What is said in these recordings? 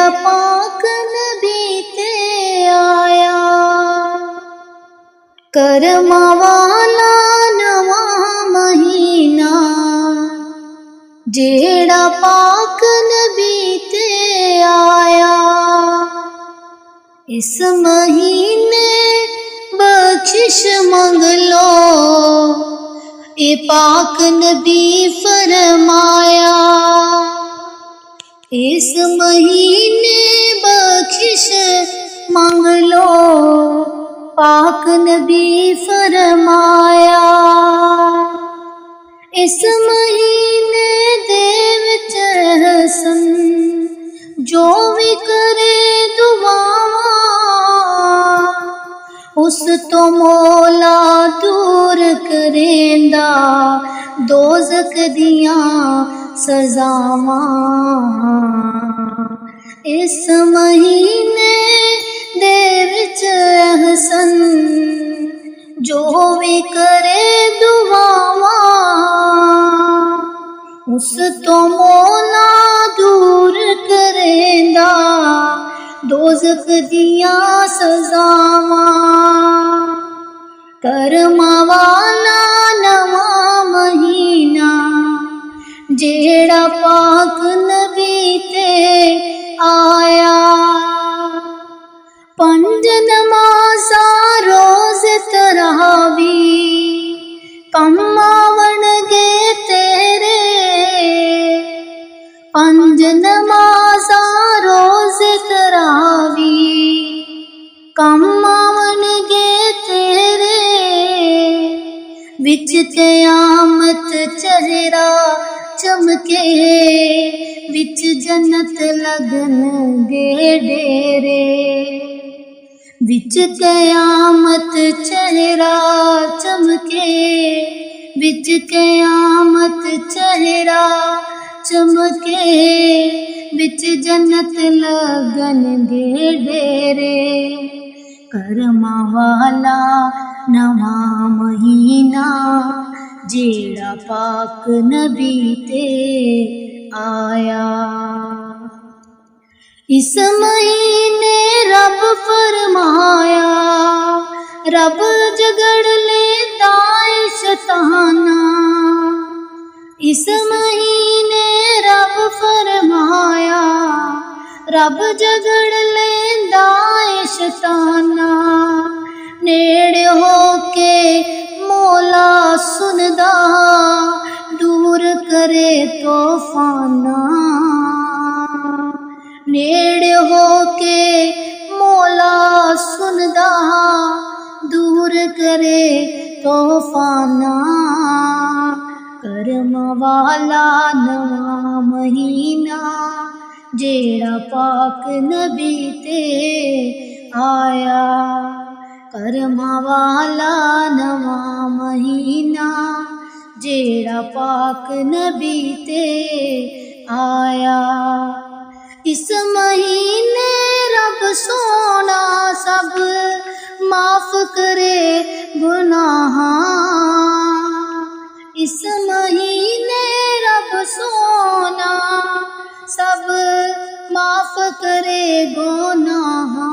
जेड़ा पाक नबी ते आया। करमा वाला नवा महीना जेड़ा पाक नबी ते आया। इस महीने बख्शिश मंग लो, ए पाक नबी फरमाया। इस महीने बख्शिश मांग लो, पाक नबी फरमाया। इस महीने दे विच हसन जो भी करे दुआवां, उस तो मौला दूर करेंदा दोज़ख दियां सज़ावां। इस महीने दे विच हसन जो भी करे दुआवां, उस तो मौला दूर करेंदा दोज़ख दियां सज़ावां। करमा वाला नवा महीना जेड़ा पाक नबी ते आया। पंज नमाज़ा रोज़े तरावी कम आवणगे तेरे। पंज नमाज़ा रोज़े तरावी कम आवणगे तेरे। विच क़यामत चेहरा चमके, विच जन्नत लगनगे डेरे। विच क़यामत चेहरा चमके, विच क़यामत चेहरा चमके, विच जन्नत लगनगे डेरे। करमा वाला नवा महीना जेड़ा पाक नबी ते आया। इस महीने रब फरमाया, रब जगड़ लेता है शैताना। इस महीने रब फरमाया, रब जगड़ लेंदा है शैताना। नेड़े होके मौला सुनदा दूर करे तूफाना। नेड़े होके मौला सुनदा दूर करे तूफाना। करमा वाला नवा महीना जेड़ा पाक नबी ते आया। करमा वाला नवा महीना जेड़ा पाक नबी ते आया। इस महीने रब सोना सब माफ करे गुनाहां। इस महीने रब सोना सब माफ करे गुनाहां।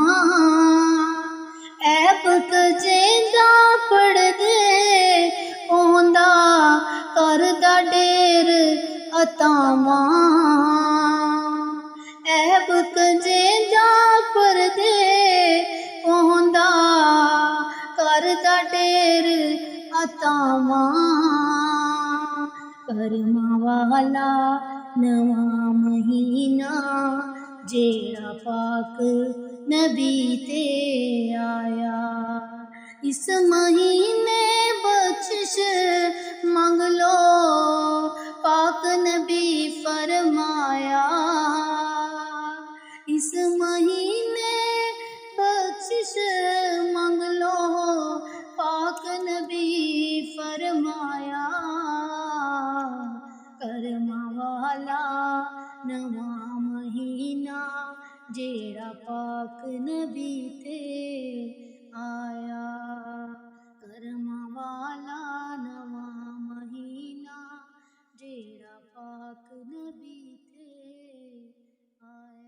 ऐब कजेंदा पढ़ दे ओंदा करदा ढेर अतावां। ऐब कजेंदा पढ़ दे ओंदा करदा ढेर अतावां। करमा वाला नवा महीना जेड़ा पाक नबी ते आया। इस महीने बख्शिश मांग लो, पाक नबी फरमाया। इस महीने बख्शिश मांग लो, पाक नबी फरमाया। करमा वाला नवा महीना जेड़ा पाक नबी ते आया। करमा वाला नवा महीना जेड़ा पाक नबी ते आया।